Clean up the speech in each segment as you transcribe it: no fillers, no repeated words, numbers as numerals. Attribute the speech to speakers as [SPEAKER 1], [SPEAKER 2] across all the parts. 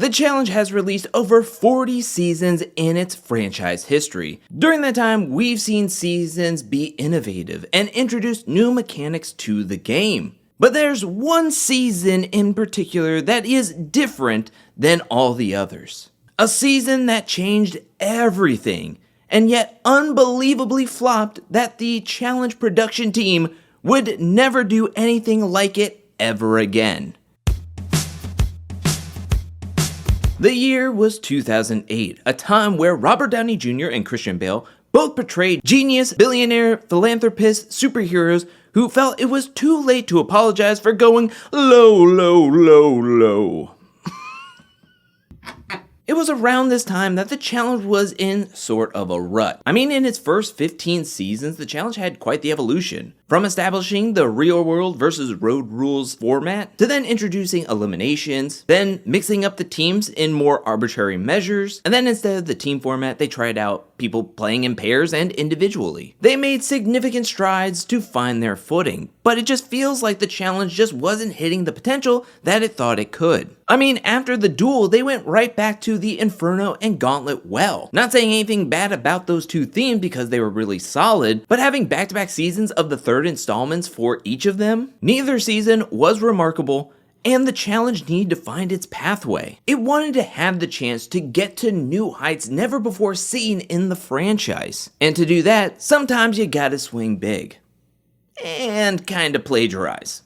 [SPEAKER 1] The challenge has released over 40 seasons in its franchise history. During that time, we've seen seasons be innovative and introduce new mechanics to the game. But there's one season in particular that is different than all the others. A season that changed everything, and yet unbelievably flopped that the challenge production team would never do anything like it ever again. The year was 2008, a time where Robert Downey Jr. and Christian Bale both portrayed genius, billionaire, philanthropist superheroes who felt it was too late to apologize for going low. It was around this time that the challenge was in sort of a rut. I mean, in its first 15 seasons, the challenge had quite the evolution. From establishing the real world versus road rules format, to then introducing eliminations, then mixing up the teams in more arbitrary measures, and then instead of the team format, they tried out people playing in pairs and individually. They made significant strides to find their footing, but it just feels like the challenge just wasn't hitting the potential that it thought it could. I mean, after the duel, they went right back to the Inferno and Gauntlet well. Not saying anything bad about those two themes because they were really solid, but having back-to-back seasons of the third installments for each of them, neither season was remarkable, and the challenge needed to find its pathway. It wanted to have the chance to get to new heights never before seen in the franchise. And to do that, sometimes you gotta swing big. And kinda plagiarize.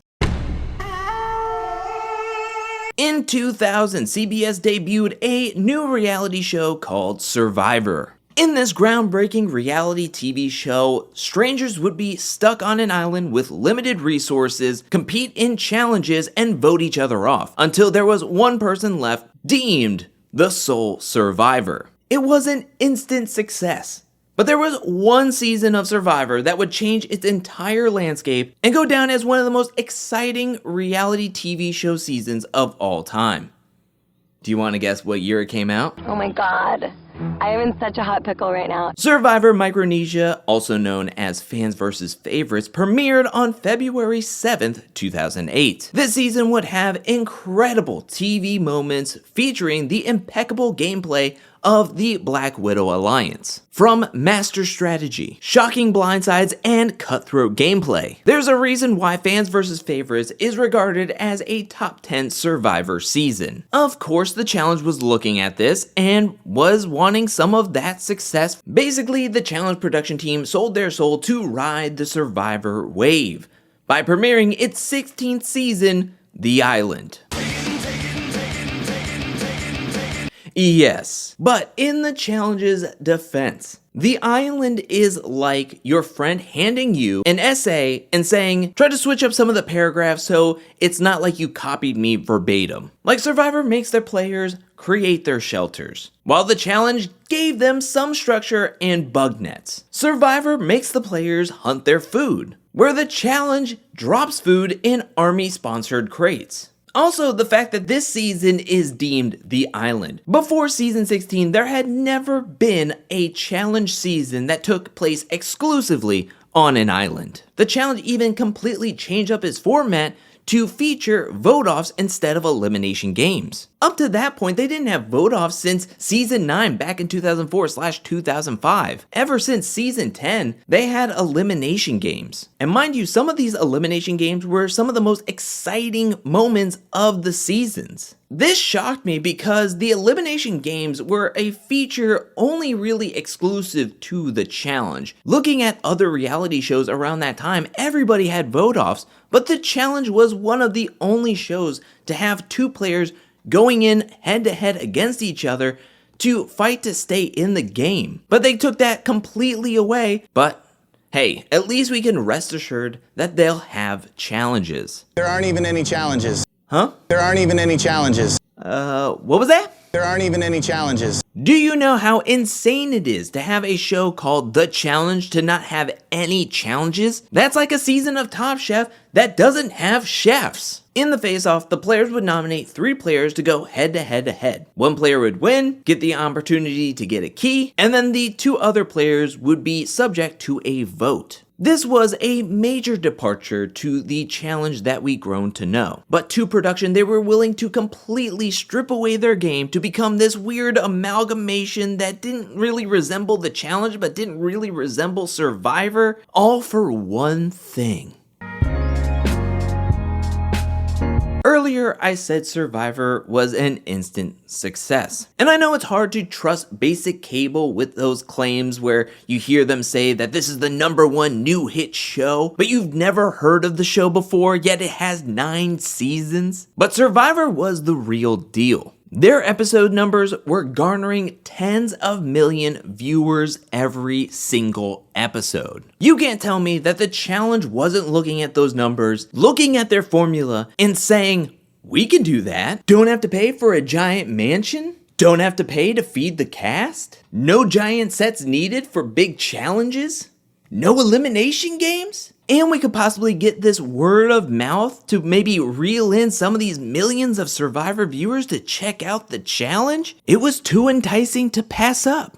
[SPEAKER 1] In 2000, CBS debuted a new reality show called Survivor. In this groundbreaking reality TV show, strangers would be stuck on an island with limited resources, compete in challenges, and vote each other off, until there was one person left, deemed the sole survivor. It was an instant success. But there was one season of Survivor that would change its entire landscape and go down as one of the most exciting reality TV show seasons of all time. Do you want to guess what year it came out?
[SPEAKER 2] Oh my god. I am in such a hot pickle right now.
[SPEAKER 1] Survivor Micronesia, also known as Fans vs. Favorites, premiered on February 7th, 2008. This season would have incredible TV moments featuring the impeccable gameplay of the Black Widow Alliance. From master strategy, shocking blindsides, and cutthroat gameplay. There's a reason why Fans vs. Favorites is regarded as a top 10 Survivor season. Of course, the challenge was looking at this and was wanting some of that success. Basically, the challenge production team sold their soul to ride the Survivor wave by premiering its 16th season, The Island. Yes, but in the challenge's defense, The Island is like your friend handing you an essay and saying, try to switch up some of the paragraphs so it's not like you copied me verbatim. Like Survivor makes their players create their shelters, while the challenge gave them some structure and bug nets. Survivor makes the players hunt their food, where the challenge drops food in army-sponsored crates. Also, the fact that this season is deemed The Island. Before season 16, there had never been a challenge season that took place exclusively on an island. The challenge even completely changed up its format to feature vote-offs instead of elimination games. Up to that point, they didn't have vote-offs since season 9 back in 2004/2005. Ever since season 10, they had elimination games. And mind you, some of these elimination games were some of the most exciting moments of the seasons. This shocked me because the elimination games were a feature only really exclusive to the challenge. Looking at other reality shows around that time, everybody had vote-offs, but the challenge was one of the only shows to have two players going in head-to-head against each other to fight to stay in the game. But they took that completely away, but hey, at least we can rest assured that they'll have challenges.
[SPEAKER 3] There aren't even any challenges.
[SPEAKER 1] Huh?
[SPEAKER 3] There aren't even any challenges.
[SPEAKER 1] What was that?
[SPEAKER 3] There aren't even any challenges.
[SPEAKER 1] Do you know how insane it is to have a show called The Challenge to not have any challenges? That's like a season of Top Chef that doesn't have chefs. In the face-off, the players would nominate 3 players to go head-to-head. One player would win, get the opportunity to get a key, and then the 2 other players would be subject to a vote. This was a major departure to the challenge that we grown to know. But to production, they were willing to completely strip away their game to become this weird amalgamation that didn't really resemble the challenge but didn't really resemble Survivor, all for one thing. Earlier, I said Survivor was an instant success. And I know it's hard to trust basic cable with those claims where you hear them say that this is the #1 new hit show, but you've never heard of the show before, yet it has 9 seasons. But Survivor was the real deal. Their episode numbers were garnering tens of million viewers every single episode. You can't tell me that the challenge wasn't looking at those numbers, looking at their formula, and saying, we can do that. Don't have to pay for a giant mansion? Don't have to pay to feed the cast? No giant sets needed for big challenges? No elimination games? And we could possibly get this word of mouth to maybe reel in some of these millions of Survivor viewers to check out the challenge? It was too enticing to pass up.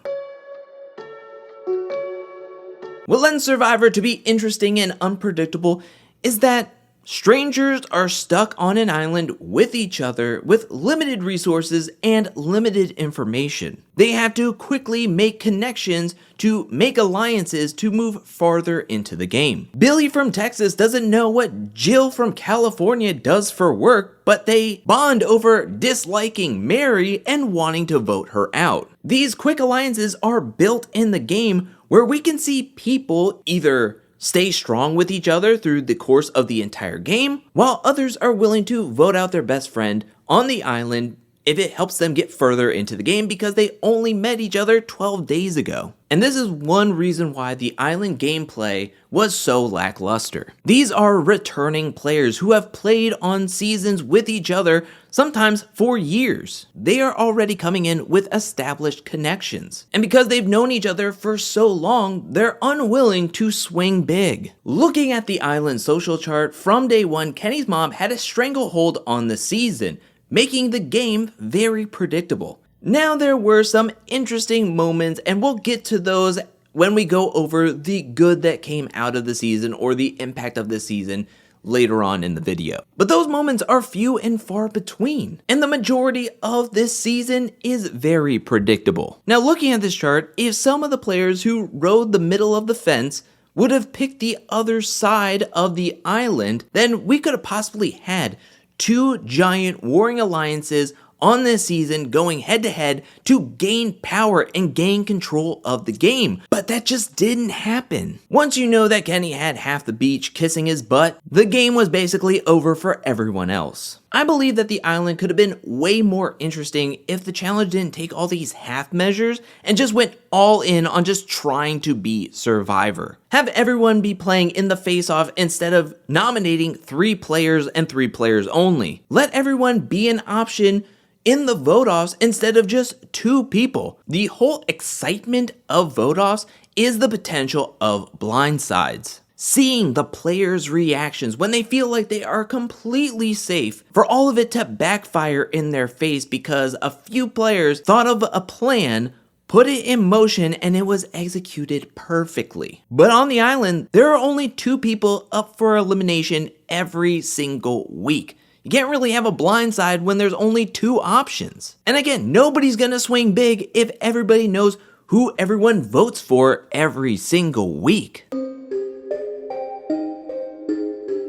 [SPEAKER 1] What lends Survivor to be interesting and unpredictable is that strangers are stuck on an island with each other with limited resources and limited information. They have to quickly make connections to make alliances to move farther into the game. Billy from Texas doesn't know what Jill from California does for work, but they bond over disliking Mary and wanting to vote her out. These quick alliances are built in the game where we can see people either stay strong with each other through the course of the entire game, while others are willing to vote out their best friend on the island if it helps them get further into the game because they only met each other 12 days ago. And this is one reason why the island gameplay was so lackluster. These are returning players who have played on seasons with each other, sometimes for years. They are already coming in with established connections. And because they've known each other for so long, they're unwilling to swing big. Looking at the island social chart, from day one, Kenny's mom had a stranglehold on the season, making the game very predictable. Now there were some interesting moments, and we'll get to those when we go over the good that came out of the season or the impact of the season later on in the video. But those moments are few and far between, and the majority of this season is very predictable. Now looking at this chart, if some of the players who rode the middle of the fence would have picked the other side of the island, then we could have possibly had 2 giant warring alliances on this season going head to head to gain power and gain control of the game. But that just didn't happen. Once you know that Kenny had half the beach kissing his butt, the game was basically over for everyone else. I believe that the island could have been way more interesting if the challenge didn't take all these half measures and just went all in on just trying to be Survivor. Have everyone be playing in the face-off instead of nominating 3 players and 3 players only. Let everyone be an option in the vote-offs instead of just 2 people. The whole excitement of vote-offs is the potential of blindsides. Seeing the players' reactions when they feel like they are completely safe, for all of it to backfire in their face because a few players thought of a plan, put it in motion, and it was executed perfectly. But on the island, there are only 2 people up for elimination every single week. You can't really have a blindside when there's only 2 options. And again, nobody's gonna swing big if everybody knows who everyone votes for every single week.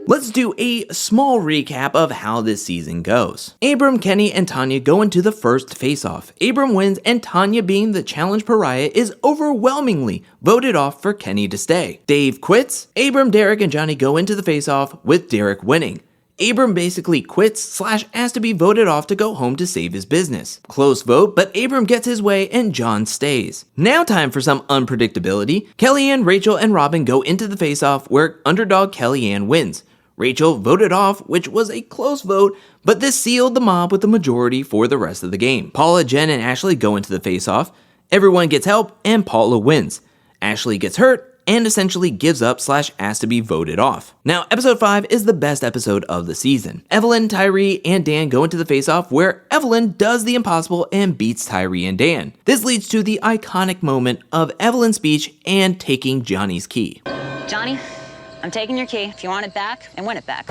[SPEAKER 1] Let's do a small recap of how this season goes. Abram, Kenny, and Tanya go into the first face-off. Abram wins, and Tanya, being the challenge pariah, is overwhelmingly voted off for Kenny to stay. Dave quits. Abram, Derek, and Johnny go into the face-off with Derek winning. Abram basically quits / asks to be voted off to go home to save his business. Close vote, but Abram gets his way and John stays. Now time for some unpredictability. Kellyanne, Rachel, and Robin go into the face-off where underdog Kellyanne wins. Rachel voted off, which was a close vote, but this sealed the mob with the majority for the rest of the game. Paula, Jen, and Ashley go into the face-off. Everyone gets help, and Paula wins. Ashley gets hurt and essentially gives up / asks to be voted off. Now, episode 5 is the best episode of the season. Evelyn, Tyree, and Dan go into the face-off where Evelyn does the impossible and beats Tyree and Dan. This leads to the iconic moment of Evelyn's speech and taking Johnny's key.
[SPEAKER 4] Johnny, I'm taking your key. If you want it back, and win it back.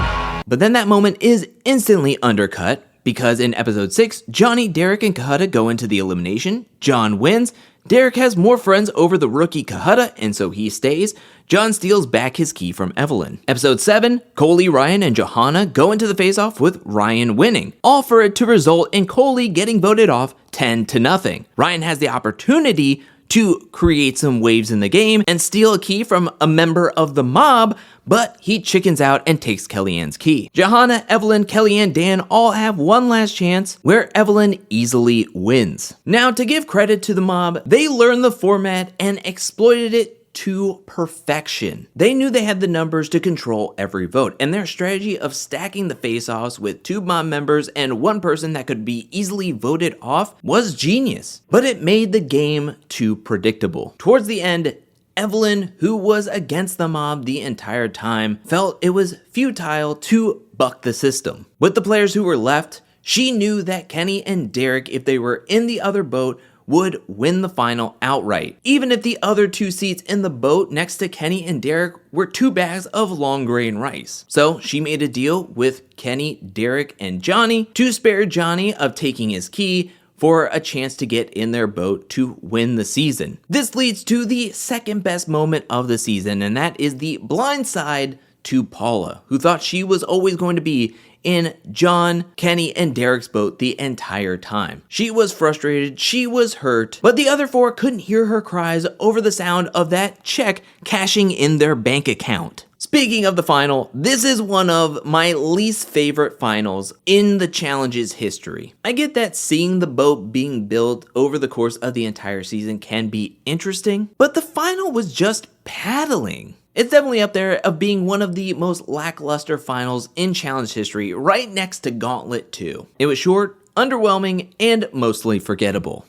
[SPEAKER 1] But then that moment is instantly undercut because in episode 6, Johnny, Derek, and Kahutta go into the elimination. John wins. Derek has more friends over the rookie Kahutta, and so he stays. John steals back his key from Evelyn. Episode 7, Coley, Ryan, and Johanna go into the face-off with Ryan winning, all for it to result in Coley getting voted off 10-0. Ryan has the opportunity to create some waves in the game and steal a key from a member of the mob, but he chickens out and takes Kellyanne's key. Johanna, Evelyn, Kellyanne, Dan all have one last chance where Evelyn easily wins. Now, to give credit to the mob, they learned the format and exploited it to perfection. They knew they had the numbers to control every vote, and their strategy of stacking the face-offs with 2 mob members and 1 person that could be easily voted off was genius, but it made the game too predictable. Towards the end, Evelyn, who was against the mob the entire time, felt it was futile to buck the system. With the players who were left, she knew that Kenny and Derek, if they were in the other boat, would win the final outright, even if the other 2 seats in the boat next to Kenny and Derek were 2 bags of long grain rice. So she made a deal with Kenny, Derek, and Johnny to spare Johnny of taking his key for a chance to get in their boat to win the season. This leads to the second best moment of the season, and that is the blind side to Paula, who thought she was always going to be in John, Kenny, and Derek's boat the entire time. She was frustrated, she was hurt, but the other 4 couldn't hear her cries over the sound of that check cashing in their bank account. Speaking of the final, this is one of my least favorite finals in the challenge's history. I get that seeing the boat being built over the course of the entire season can be interesting, but the final was just paddling. It's definitely up there of being one of the most lackluster finals in challenge history, right next to Gauntlet 2. It was short, underwhelming, and mostly forgettable.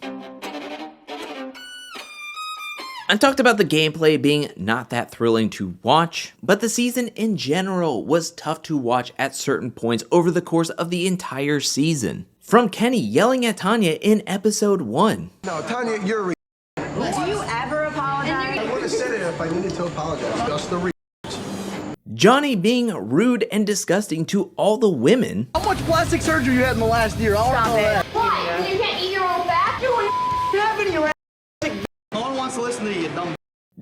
[SPEAKER 1] I talked about the gameplay being not that thrilling to watch, but the season in general was tough to watch at certain points over the course of the entire season. From Kenny yelling at Tanya in episode 1.
[SPEAKER 5] No, Tanya, you're
[SPEAKER 6] Do you ever apologize?
[SPEAKER 5] I would have said it if I needed to apologize. Just the
[SPEAKER 1] Johnny being rude and disgusting to all the women.
[SPEAKER 5] How much plastic surgery you had in the last year? I don't know that.
[SPEAKER 6] What? You can't eat your own bathroom?
[SPEAKER 5] What happened to your ass? No one wants to listen to you, dumb.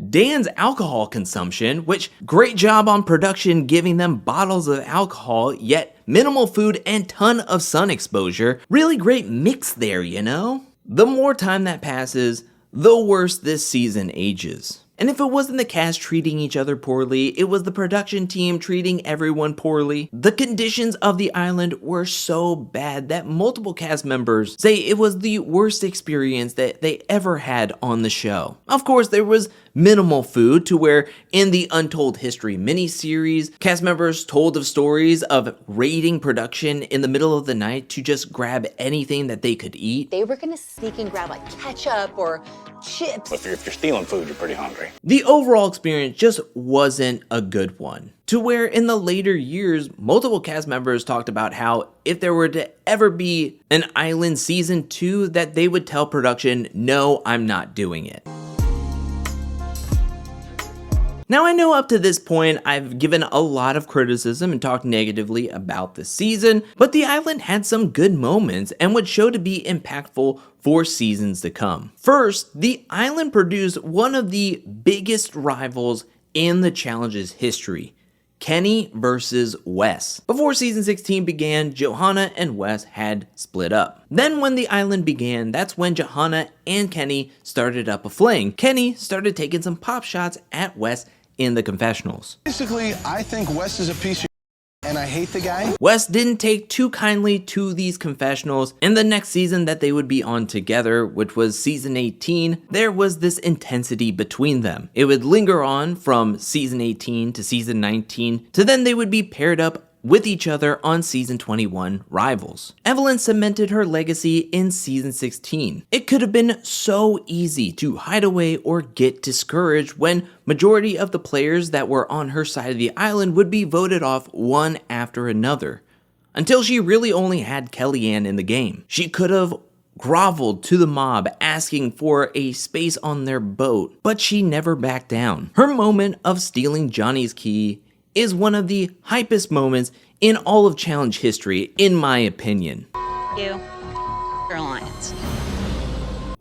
[SPEAKER 1] Dan's alcohol consumption, which great job on production giving them bottles of alcohol, yet minimal food and ton of sun exposure. Really great mix there, you know? The more time that passes, the worse this season ages. And if it wasn't the cast treating each other poorly, it was the production team treating everyone poorly. The conditions of the island were so bad that multiple cast members say it was the worst experience that they ever had on the show. Of course, there was minimal food to where in the Untold History miniseries, cast members told of stories of raiding production in the middle of the night to just grab anything that they could eat.
[SPEAKER 7] They were gonna sneak and grab like ketchup or chips.
[SPEAKER 3] If you're stealing food, you're pretty hungry.
[SPEAKER 1] The overall experience just wasn't a good one. To where in the later years, multiple cast members talked about how if there were to ever be an Island season 2, that they would tell production, no, I'm not doing it. Now I know up to this point I've given a lot of criticism and talked negatively about the season, but the island had some good moments and would show to be impactful for seasons to come. First, the island produced one of the biggest rivals in the challenge's history. Kenny versus Wes. Before season 16 began, Johanna and Wes had split up. Then when the island began, that's when Johanna and Kenny started up a fling. Kenny started taking some pop shots at Wes in the confessionals.
[SPEAKER 5] Basically, I think Wes is a piece of and I hate the guy.
[SPEAKER 1] Wes didn't take too kindly to these confessionals. In the next season that they would be on together, which was season 18, there was this intensity between them. It would linger on from season 18 to season 19, to then they would be paired up with each other on season 21, Rivals. Evelyn cemented her legacy in season 16. It could have been so easy to hide away or get discouraged when majority of the players that were on her side of the island would be voted off one after another, until she really only had Kellyanne in the game. She could have groveled to the mob asking for a space on their boat, but she never backed down. Her moment of stealing Johnny's key is one of the hypest moments in all of challenge history, in my opinion.
[SPEAKER 4] You, your alliance.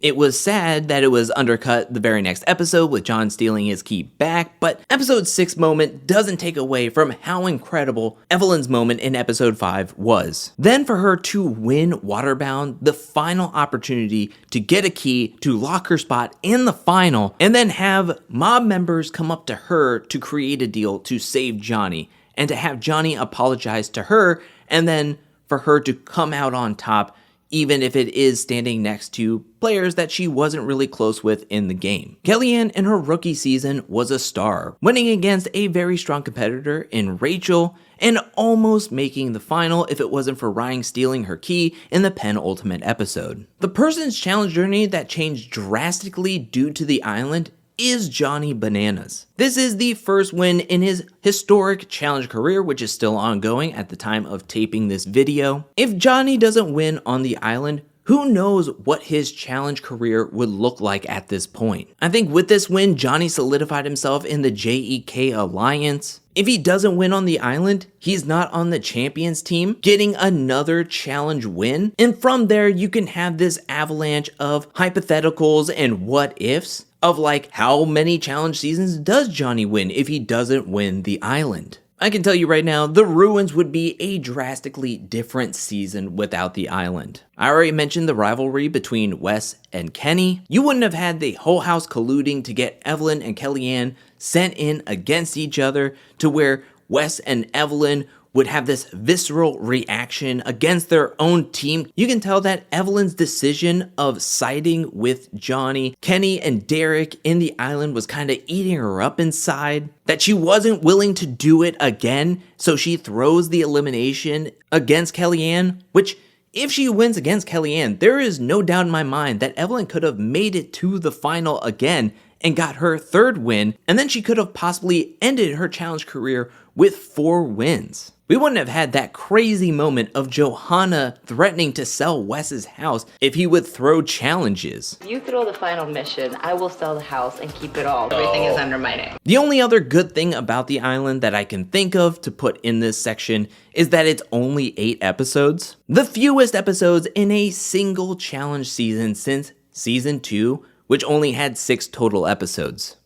[SPEAKER 1] It was sad that it was undercut the very next episode with John stealing his key back, but episode 6 moment doesn't take away from how incredible Evelyn's moment in episode 5 was. Then for her to win Waterbound, the final opportunity to get a key to lock her spot in the final, and then have mob members come up to her to create a deal to save Johnny, and to have Johnny apologize to her, and then for her to come out on top, even if it is standing next to players that she wasn't really close with in the game. Kellyanne in her rookie season was a star, winning against a very strong competitor in Rachel, and almost making the final if it wasn't for Ryan stealing her key in the penultimate episode. The person's challenge journey that changed drastically due to the island is Johnny Bananas. This is the first win in his historic challenge career, which is still ongoing at the time of taping this video. If Johnny doesn't win on the island, who knows what his challenge career would look like at this point. I think with this win, Johnny solidified himself in the JEK Alliance. If he doesn't win on the island, he's not on the champions team, getting another challenge win. And from there, you can have this avalanche of hypotheticals and what ifs of like, how many challenge seasons does Johnny win if he doesn't win the island? I can tell you right now, the Ruins would be a drastically different season without the island. I already mentioned the rivalry between Wes and Kenny. You wouldn't have had the whole house colluding to get Evelyn and Kellyanne sent in against each other to where Wes and Evelyn would have this visceral reaction against their own team. You can tell that Evelyn's decision of siding with Johnny, Kenny, and Derek in the island was kind of eating her up inside, that she wasn't willing to do it again, so she throws the elimination against Kellyanne, which if she wins against Kellyanne, there is no doubt in my mind that Evelyn could have made it to the final again and got her third win, and then she could have possibly ended her challenge career with 4 wins. We wouldn't have had that crazy moment of Johanna threatening to sell Wes's house if he would throw challenges.
[SPEAKER 8] You throw the final mission, I will sell the house and keep it all. Everything is under my name.
[SPEAKER 1] The only other good thing about the island that I can think of to put in this section is that it's only 8 episodes. The fewest episodes in a single challenge season since season 2, which only had 6 total episodes.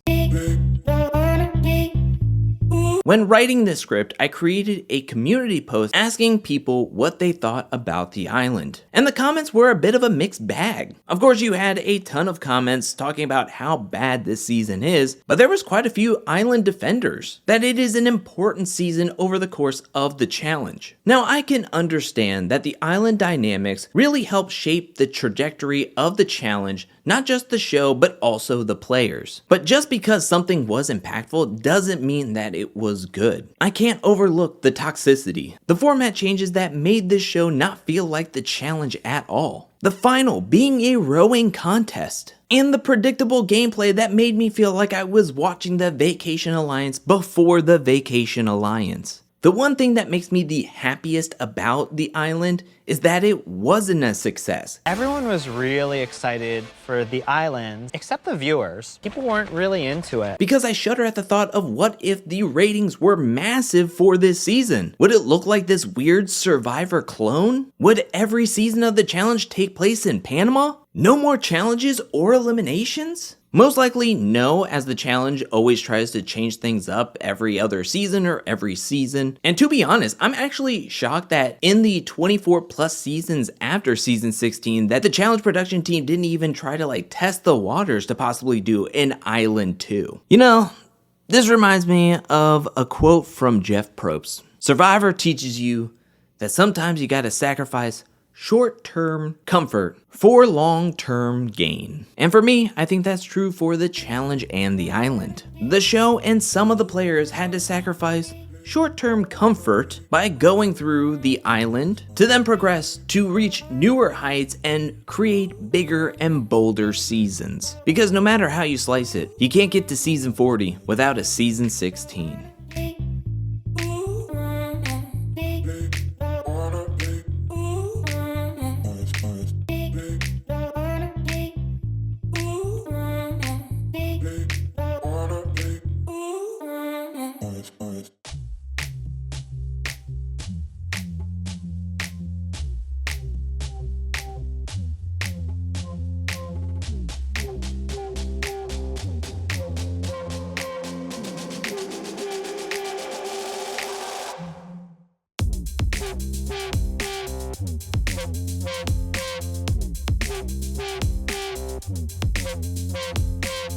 [SPEAKER 1] When writing this script, I created a community post asking people what they thought about the island. And the comments were a bit of a mixed bag. Of course, you had a ton of comments talking about how bad this season is, but there was quite a few island defenders, that it is an important season over the course of the challenge. Now, I can understand that the island dynamics really help shape the trajectory of the challenge, not just the show, but also the players. But just because something was impactful doesn't mean that it was good. I can't overlook the toxicity, the format changes that made this show not feel like the challenge at all, the final being a rowing contest, and the predictable gameplay that made me feel like I was watching the Vacation Alliance before the Vacation Alliance. The one thing that makes me the happiest about the island is that it wasn't a success.
[SPEAKER 9] Everyone was really excited for the island, except the viewers. People weren't really into it.
[SPEAKER 1] Because I shudder at the thought of what if the ratings were massive for this season? Would it look like this weird Survivor clone? Would every season of the challenge take place in Panama? No more challenges or eliminations? Most likely no, as the challenge always tries to change things up every other season or every season. And to be honest, I'm actually shocked that in the 24 plus seasons after season 16 that the challenge production team didn't even try to test the waters to possibly do an Island 2. You know, this reminds me of a quote from Jeff Probst. Survivor teaches you that sometimes you gotta sacrifice short-term comfort for long-term gain. And for me, I think that's true for the challenge and the island. The show and some of the players had to sacrifice short-term comfort by going through the island to then progress to reach newer heights and create bigger and bolder seasons. Because no matter how you slice it, you can't get to season 40 without a season 16. it.